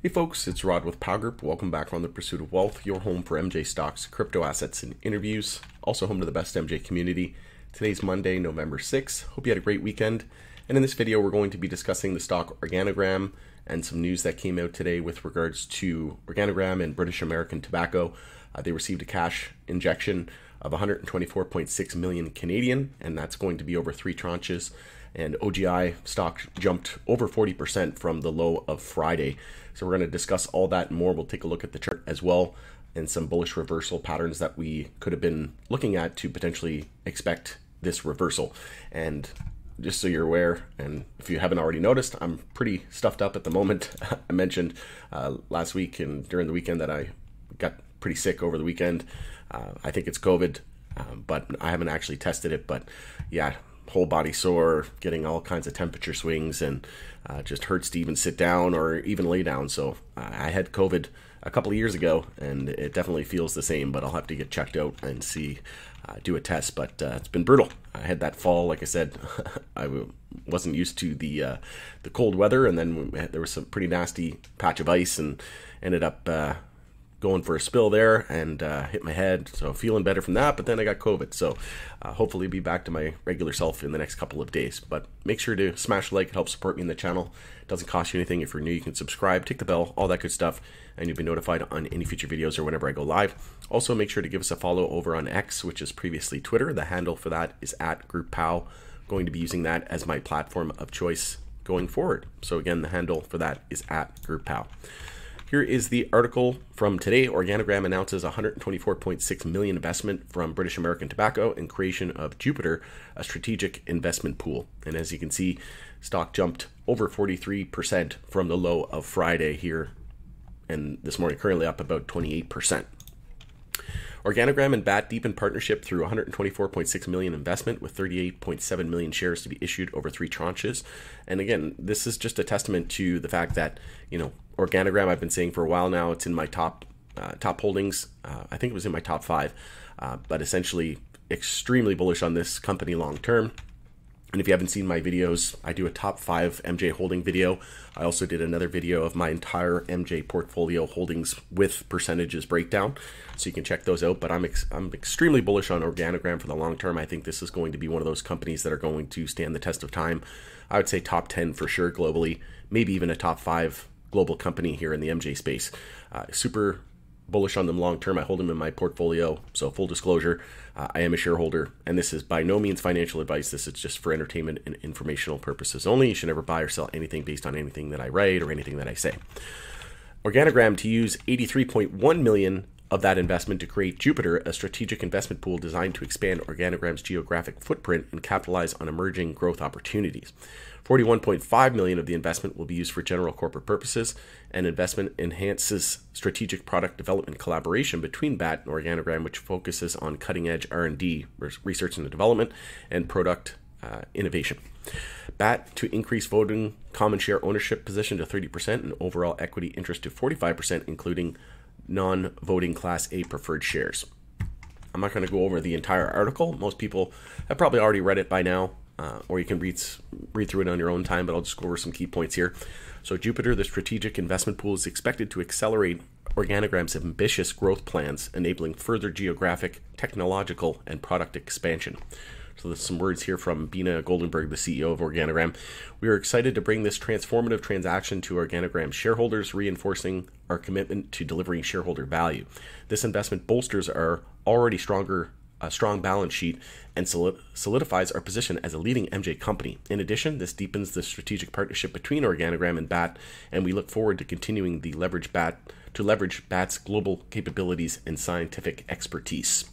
Hey folks, it's Rod with Pow Group. Welcome back on The Pursuit of Wealth, your home for MJ stocks, crypto assets, and interviews. Also home to the best MJ community. Today's Monday, November 6th. Hope you had a great weekend. And in this video, we're going to be discussing the stock Organigram and some news that came out today with regards to Organigram and British American Tobacco. They received a cash injection of 124.6 million Canadian, and that's going to be over 3 tranches. And OGI stock jumped over 40% from the low of Friday. So we're going to discuss all that and more. We'll take a look at the chart as well and some bullish reversal patterns that we could have been looking at to potentially expect this reversal. And just so you're aware, and if you haven't already noticed, I'm pretty stuffed up at the moment. I mentioned last week and during the weekend that I got pretty sick over the weekend. I think it's COVID, but I haven't actually tested it. But yeah, whole body sore, getting all kinds of temperature swings, and just hurts to even sit down or even lay down. So I had COVID a couple of years ago, and it definitely feels the same, but I'll have to get checked out and see, do a test. But it's been brutal. I had that fall, like I said, I wasn't used to the cold weather, and then there was some pretty nasty patch of ice, and ended up going for a spill there and hit my head, so feeling better from that, but then I got COVID, so hopefully be back to my regular self in the next couple of days. But make sure to smash a like, it helps support me in the channel. It doesn't cost you anything. If you're new, you can subscribe, tick the bell, all that good stuff, and you'll be notified on any future videos or whenever I go live. Also, make sure to give us a follow over on X, which is previously Twitter. The handle for that is @GroupPow. Going to be using that as my platform of choice going forward. So again, the handle for that is @GroupPow. Here is the article from today. Organigram announces 124.6 million investment from British American Tobacco in creation of Jupiter, a strategic investment pool. And as you can see, stock jumped over 43% from the low of Friday here, and this morning currently up about 28%. Organigram and BAT deepened partnership through 124.6 million investment with 38.7 million shares to be issued over 3 tranches. And again, this is just a testament to the fact that, Organigram, I've been saying for a while now, it's in my top holdings. I think it was in my top 5, but essentially extremely bullish on this company long term. And if you haven't seen my videos, I do a top 5 MJ holding video. I also did another video of my entire MJ portfolio holdings with percentages breakdown, so you can check those out. But I'm extremely bullish on Organigram for the long term. I think this is going to be one of those companies that are going to stand the test of time. I would say top 10 for sure globally, maybe even a top 5 global company here in the MJ space. Super bullish on them long term. I hold them in my portfolio, so full disclosure, I am a shareholder, and this is by no means financial advice. This is just for entertainment and informational purposes only. You should never buy or sell anything based on anything that I write or anything that I say. Organigram to use 83.1 million of that investment to create Jupiter, a strategic investment pool designed to expand Organigram's geographic footprint and capitalize on emerging growth opportunities. 41.5 million of the investment will be used for general corporate purposes, and investment enhances strategic product development collaboration between BAT and Organigram, which focuses on cutting-edge R&D, research and development, and product innovation. BAT to increase voting common share ownership position to 30% and overall equity interest to 45%, including non-voting Class A preferred shares. I'm not going to go over the entire article. Most people have probably already read it by now, or you can read through it on your own time, but I'll just go over some key points here. So Jupiter, the strategic investment pool, is expected to accelerate Organigram's ambitious growth plans, enabling further geographic, technological, and product expansion. So there's some words here from Bina Goldenberg, the CEO of Organigram. We are excited to bring this transformative transaction to Organigram shareholders, reinforcing our commitment to delivering shareholder value. This investment bolsters our already strong balance sheet and solidifies our position as a leading MJ company. In addition, this deepens the strategic partnership between Organigram and BAT, and we look forward to continuing to leverage BAT's global capabilities and scientific expertise.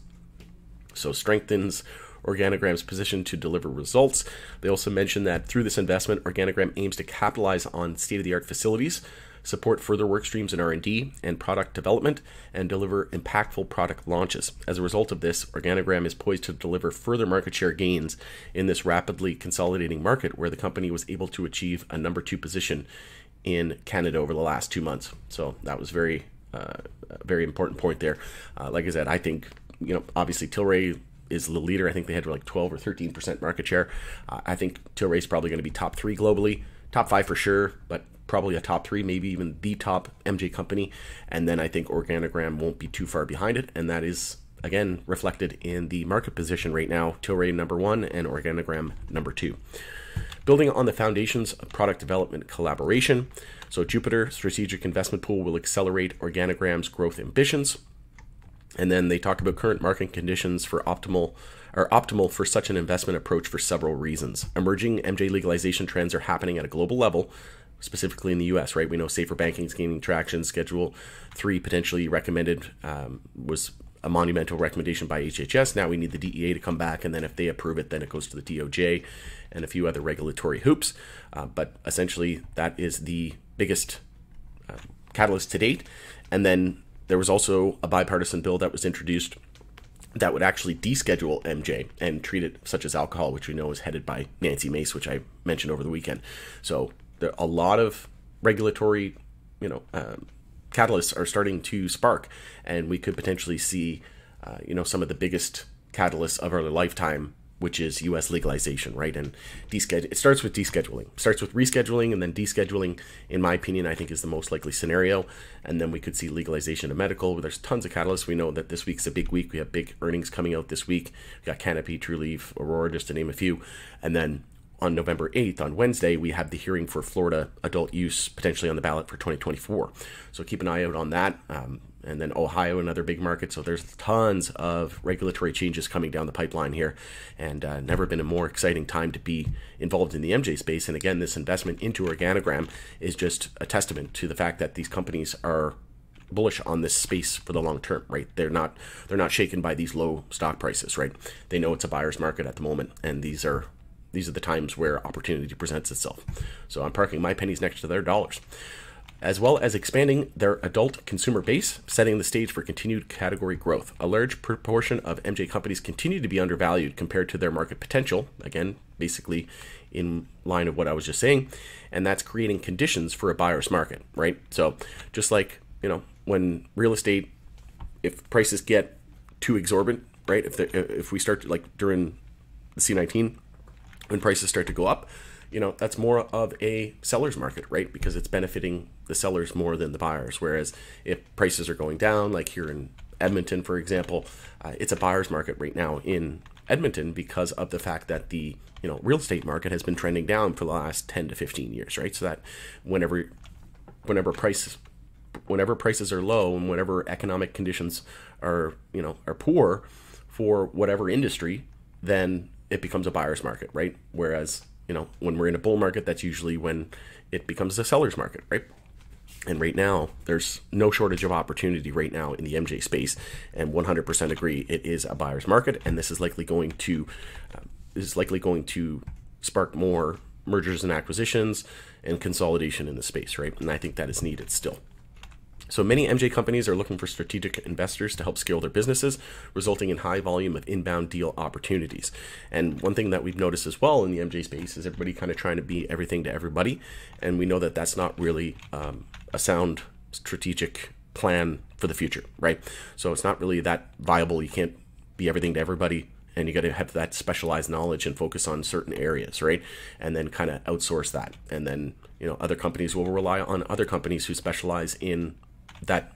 So strengthens Organigram's position to deliver results. They also mentioned that through this investment, Organigram aims to capitalize on state-of-the-art facilities, support further work streams in R&D and product development, and deliver impactful product launches. As a result of this, Organigram is poised to deliver further market share gains in this rapidly consolidating market, where the company was able to achieve a number 2 position in Canada over the last 2 months. So that was very important point there. Like I said, I think, obviously Tilray is the leader. I think they had like 12 or 13% market share. I think Tilray is probably going to be top 3 globally. top 5 for sure, but probably a top 3, maybe even the top MJ company. And then I think Organigram won't be too far behind it, and that is again reflected in the market position right now. Tilray number 1 and Organigram number 2. Building on the foundations of product development collaboration, so Jupiter Strategic Investment Pool will accelerate Organigram's growth ambitions. And then they talk about current market conditions for optimal for such an investment approach for several reasons. Emerging MJ legalization trends are happening at a global level, specifically in the US, right? We know safer banking is gaining traction. Schedule 3 potentially recommended was a monumental recommendation by HHS. Now we need the DEA to come back, and then if they approve it, then it goes to the DOJ and a few other regulatory hoops. But essentially, that is the biggest catalyst to date. And then there was also a bipartisan bill that was introduced that would actually deschedule MJ and treat it such as alcohol, which we know is headed by Nancy Mace, which I mentioned over the weekend. So there are a lot of regulatory, catalysts are starting to spark, and we could potentially see, some of the biggest catalysts of our lifetime, which is U.S. legalization, right? And it starts with descheduling. It starts with rescheduling, and then descheduling, in my opinion, I think is the most likely scenario. And then we could see legalization of medical. There's tons of catalysts. We know that this week's a big week. We have big earnings coming out this week. We got Canopy, Trulieve, Aurora, just to name a few. And then on November 8th, on Wednesday, we have the hearing for Florida adult use potentially on the ballot for 2024. So keep an eye out on that. And then Ohio, another big market. So there's tons of regulatory changes coming down the pipeline here, and never been a more exciting time to be involved in the MJ space. And again, this investment into Organigram is just a testament to the fact that these companies are bullish on this space for the long term, right? They're not shaken by these low stock prices, right? They know it's a buyer's market at the moment, and these are the times where opportunity presents itself. So I'm parking my pennies next to their dollars. As well as expanding their adult consumer base, setting the stage for continued category growth. A large proportion of MJ companies continue to be undervalued compared to their market potential. Again, basically in line of what I was just saying, and that's creating conditions for a buyer's market, right? So just like, when real estate, if prices get too exorbitant, right? If we start to, like during the C19, when prices start to go up, that's more of a seller's market, right? Because it's benefiting the sellers more than the buyers. Whereas if prices are going down, like here in Edmonton, for example, it's a buyer's market right now in Edmonton because of the fact that the real estate market has been trending down for the last 10 to 15 years, right? So that whenever prices are low and whenever economic conditions are poor for whatever industry, then it becomes a buyer's market, right? Whereas when we're in a bull market, that's usually when it becomes a seller's market, right? And right now, there's no shortage of opportunity right now in the MJ space, and 100% agree it is a buyer's market, and this is likely going to spark more mergers and acquisitions and consolidation in the space, right? And I think that is needed still. So many MJ companies are looking for strategic investors to help scale their businesses, resulting in high volume of inbound deal opportunities. And one thing that we've noticed as well in the MJ space is everybody kind of trying to be everything to everybody. And we know that that's not really a sound strategic plan for the future, right? So it's not really that viable. You can't be everything to everybody, and you got to have that specialized knowledge and focus on certain areas, right? And then kind of outsource that. And then, other companies will rely on other companies who specialize in that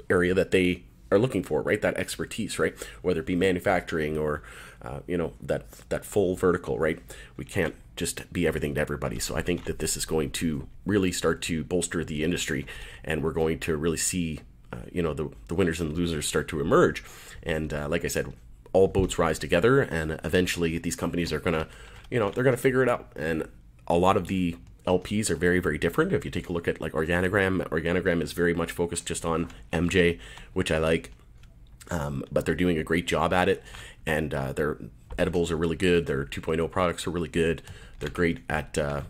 area that they are looking for, right? That expertise, right? Whether it be manufacturing or, that full vertical, right? We can't just be everything to everybody. So I think that this is going to really start to bolster the industry, and we're going to really see, the winners and losers start to emerge. And like I said, all boats rise together, and eventually these companies are gonna, they're gonna figure it out. And a lot of the LPs are very, very different. If you take a look at like Organigram is very much focused just on MJ, which I like, but they're doing a great job at it, and their edibles are really good. Their 2.0 products are really good. They're great at, they're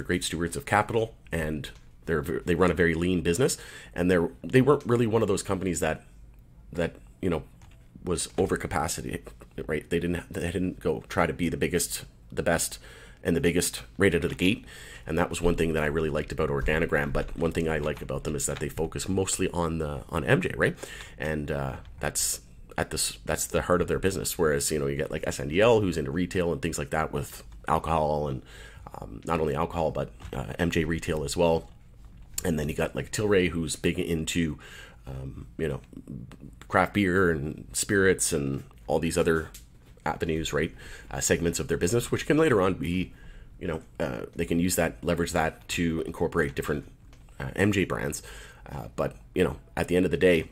great stewards of capital, and they run a very lean business, and they weren't really one of those companies that was over capacity, right? They didn't go try to be the biggest, the best, and the biggest right out of the gate. And that was one thing that I really liked about Organigram. But one thing I like about them is that they focus mostly on MJ, right? And that's the heart of their business. Whereas you get like SNDL, who's into retail and things like that with alcohol and not only alcohol, but MJ retail as well. And then you got like Tilray, who's big into, craft beer and spirits and all these other avenues, right? Segments of their business, which can later on be, they can use that, leverage that to incorporate different MJ brands. But at the end of the day,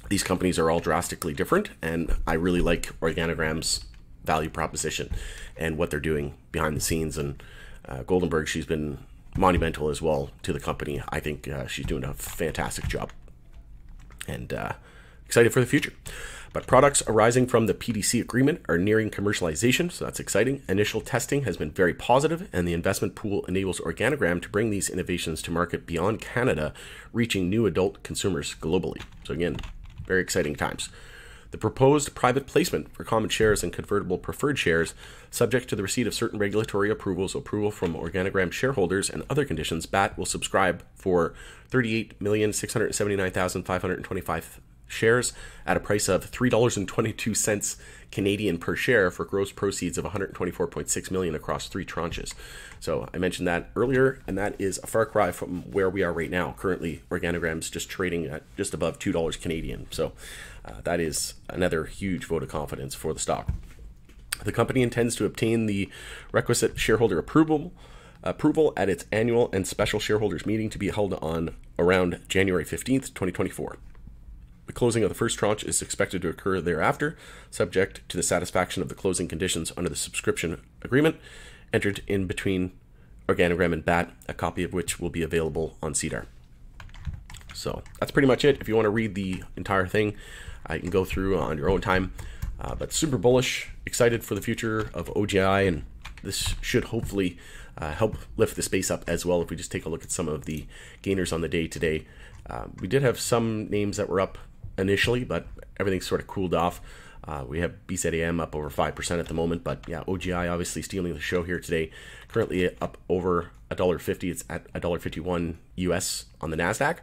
these companies are all drastically different, and I really like Organigram's value proposition and what they're doing behind the scenes. And Goldenberg, she's been monumental as well to the company. I think she's doing a fantastic job, and excited for the future. But products arising from the PDC agreement are nearing commercialization, so that's exciting. Initial testing has been very positive, and the investment pool enables Organigram to bring these innovations to market beyond Canada, reaching new adult consumers globally. So again, very exciting times. The proposed private placement for common shares and convertible preferred shares, subject to the receipt of certain regulatory approvals, approval from Organigram shareholders, and other conditions, BAT will subscribe for 38,679,525 shares at a price of $3.22 Canadian per share for gross proceeds of $124.6 million across 3 tranches. So I mentioned that earlier, and that is a far cry from where we are right now. Currently, Organigram's just trading at just above $2 Canadian. So that is another huge vote of confidence for the stock. The company intends to obtain the requisite shareholder approval at its annual and special shareholders meeting to be held on around January 15th, 2024. The closing of the first tranche is expected to occur thereafter, subject to the satisfaction of the closing conditions under the subscription agreement entered in between Organigram and BAT, a copy of which will be available on SEDAR. So that's pretty much it. If you want to read the entire thing, you can go through on your own time. But super bullish, excited for the future of OGI, and this should hopefully help lift the space up as well. If we just take a look at some of the gainers on the day today, we did have some names that were up initially, but everything's sort of cooled off. We have BZAM up over 5% at the moment, but yeah, OGI obviously stealing the show here today. Currently up over $1.50. It's at $1.51 US on the NASDAQ.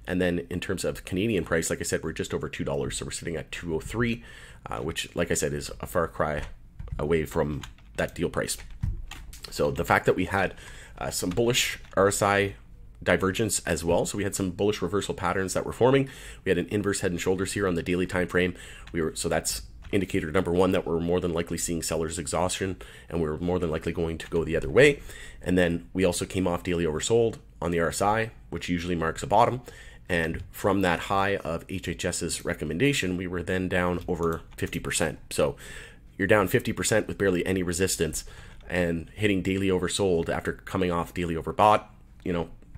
And then in terms of Canadian price, like I said, we're just over $2, so we're sitting at 203, which, like I said, is a far cry away from that deal price. So the fact that we had some bullish RSI divergence as well, so we had some bullish reversal patterns that were forming. We had an inverse head and shoulders here on the daily time frame. So that's indicator number one, that we're more than likely seeing sellers exhaustion, and we're more than likely going to go the other way. And then we also came off daily oversold on the RSI, which usually marks a bottom. And from that high of HHS's recommendation, we were then down over 50%. So you're down 50% with barely any resistance and hitting daily oversold after coming off daily overbought,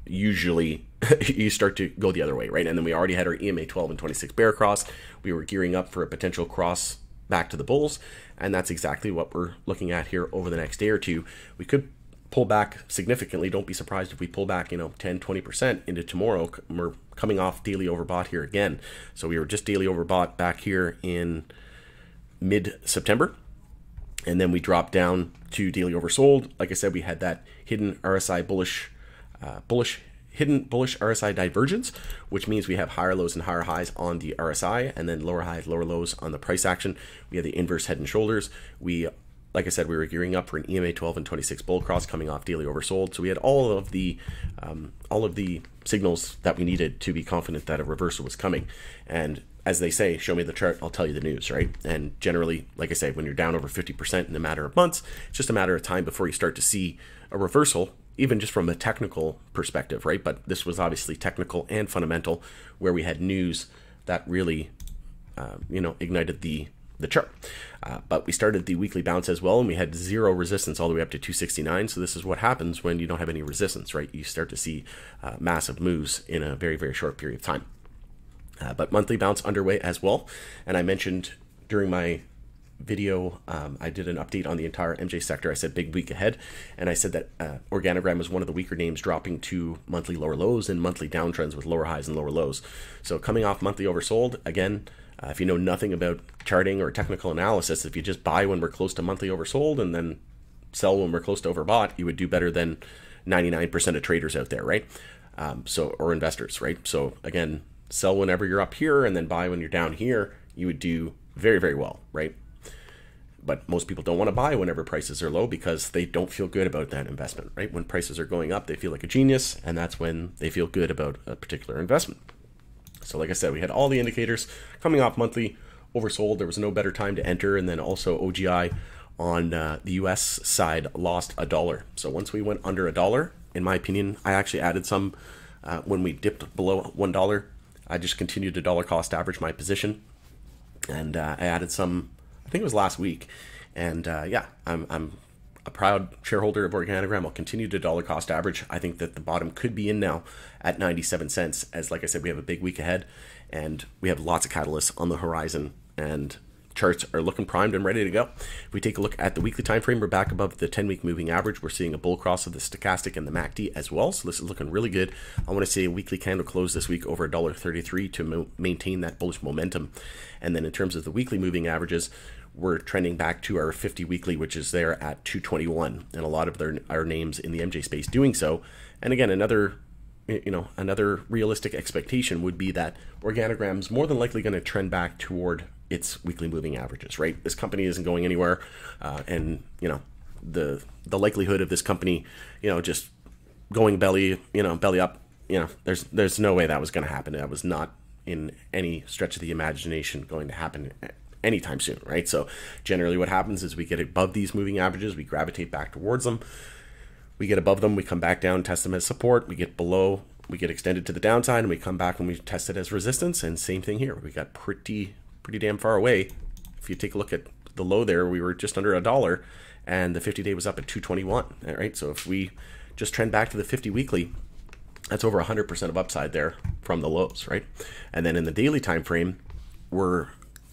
usually you start to go the other way, right? And then we already had our EMA 12 and 26 bear cross. We were gearing up for a potential cross back to the bulls, and that's exactly what we're looking at here over the next day or two. We could pull back significantly. Don't be surprised if we pull back 10-20% into tomorrow. We're coming off daily overbought here again. So we were just daily overbought back here in mid-September, and then we dropped down to daily oversold. Like I said, we had that hidden RSI hidden bullish RSI divergence, which means we have higher lows and higher highs on the RSI, and then lower highs, lower lows on the price action. We have the inverse head and shoulders. Like I said, we were gearing up for an EMA 12 and 26 bull cross coming off daily oversold. So we had all of the signals that we needed to be confident that a reversal was coming. And as they say, show me the chart, I'll tell you the news, right? And generally, like I say, when you're down over 50% in a matter of months, it's just a matter of time before you start to see a reversal, even just from a technical perspective, right? But this was obviously technical and fundamental, where we had news that really, ignited the chart. But we started the weekly bounce as well, and we had zero resistance all the way up to 269. So this is what happens when you don't have any resistance, right? You start to see massive moves in a very, very short period of time. But monthly bounce underway as well. And I mentioned during my video, I did an update on the entire MJ sector. I said big week ahead, and I said that Organigram was one of the weaker names, dropping to monthly lower lows and monthly downtrends with lower highs and lower lows. So coming off monthly oversold, again, if you know nothing about charting or technical analysis, if you just buy when we're close to monthly oversold and then sell when we're close to overbought, you would do better than 99% of traders out there, right? Or investors, right? So again, sell whenever you're up here and then buy when you're down here, you would do very, very well, right? But most people don't want to buy whenever prices are low because they don't feel good about that investment, right? When prices are going up, they feel like a genius, and that's when they feel good about a particular investment. So like I said, we had all the indicators coming off monthly oversold. There was no better time to enter. And then also OGI on the US side lost $1. So once we went under $1, in my opinion, I actually added some when we dipped below $1. I just continued to dollar cost average my position. And I added some, I think it was last week. And yeah, I'm a proud shareholder of Organigram. I'll continue to dollar cost average. I think that the bottom could be in now at 97 cents. As like I said, we have a big week ahead and we have lots of catalysts on the horizon and charts are looking primed and ready to go. If we take a look at the weekly time frame, we're back above the 10-week moving average. We're seeing a bull cross of the stochastic and the MACD as well. So this is looking really good. I want to see a weekly candle close this week over $1.33 to maintain that bullish momentum. And then in terms of the weekly moving averages, we're trending back to our 50 weekly, which is there at 221, and a lot of our names in the MJ space doing so. And again, another realistic expectation would be that Organigram's more than likely going to trend back toward its weekly moving averages, right? This company isn't going anywhere, and the likelihood of this company, just going belly up, there's no way that was going to happen. That was not in any stretch of the imagination going to happen anytime soon, right? So generally what happens is we get above these moving averages, we gravitate back towards them, we get above them, we come back down, test them as support, we get below, we get extended to the downside, and we come back and we test it as resistance. And same thing here, we got pretty damn far away. If you take a look at the low there, we were just under $1 and the 50-day was up at 221, right? So if we just trend back to the 50 weekly, that's over 100% of upside there from the lows, right? And then in the daily time frame, we're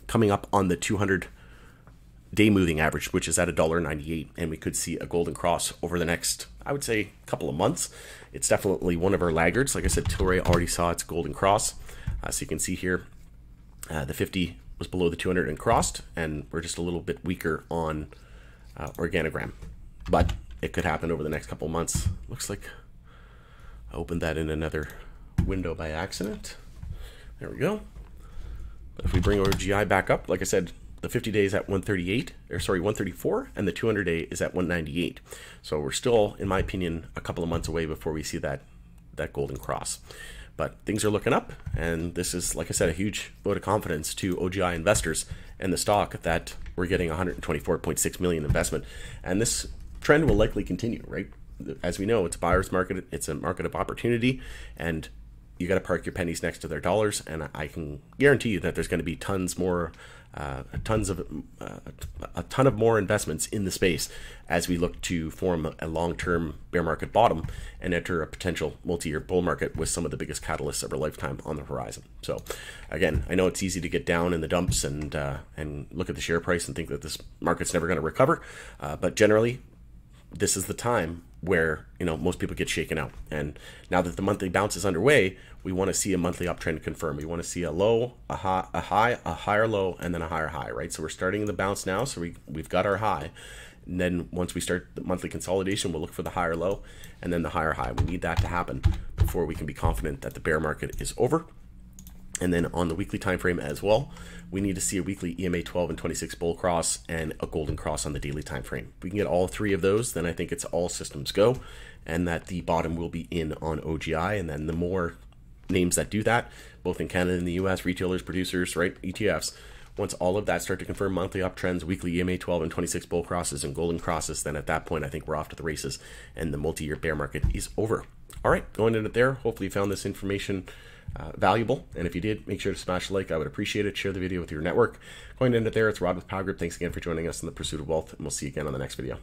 coming up on the 200-day moving average, which is at $1.98, and we could see a golden cross over the next, I would say, couple of months. It's definitely one of our laggards. Like I said, Tilray already saw its golden cross. So you can see here, the 50 was below the 200 and crossed, and we're just a little bit weaker on Organigram. But it could happen over the next couple of months. Looks like I opened that in another window by accident. There we go. But if we bring OGI back up, like I said, the 50 days at 134, and the 200-day is at 198. So we're still, in my opinion, a couple of months away before we see that golden cross. But things are looking up, and this is, like I said, a huge vote of confidence to OGI investors and the stock that we're getting 124.6 million investment. And this trend will likely continue, right? As we know, it's a buyer's market, it's a market of opportunity, and you got to park your pennies next to their dollars. And I can guarantee you that there's going to be a ton of more investments in the space as we look to form a long-term bear market bottom and enter a potential multi-year bull market with some of the biggest catalysts of our lifetime on the horizon. So again, I know it's easy to get down in the dumps and look at the share price and think that this market's never going to recover, but generally this is the time where most people get shaken out. And now that the monthly bounce is underway, we want to see a monthly uptrend confirm. We want to see a low, a high, a higher low, and then a higher high, right? So we're starting the bounce now, so we've got our high. And then once we start the monthly consolidation, we'll look for the higher low and then the higher high. We need that to happen before we can be confident that the bear market is over. And then on the weekly time frame as well, we need to see a weekly EMA 12 and 26 bull cross and a golden cross on the daily time frame. If we can get all three of those, then I think it's all systems go, and that the bottom will be in on OGI. And then the more names that do that, both in Canada and the US, retailers, producers, right, ETFs, once all of that start to confirm monthly uptrends, weekly EMA 12 and 26 bull crosses and golden crosses, then at that point I think we're off to the races and the multi-year bear market is over. All right, going into it there. Hopefully you found this information valuable, and if you did, make sure to smash the like. I would appreciate it. Share the video with your network. Going into it there, it's Rod with Power Group. Thanks again for joining us in the pursuit of wealth, and we'll see you again on the next video.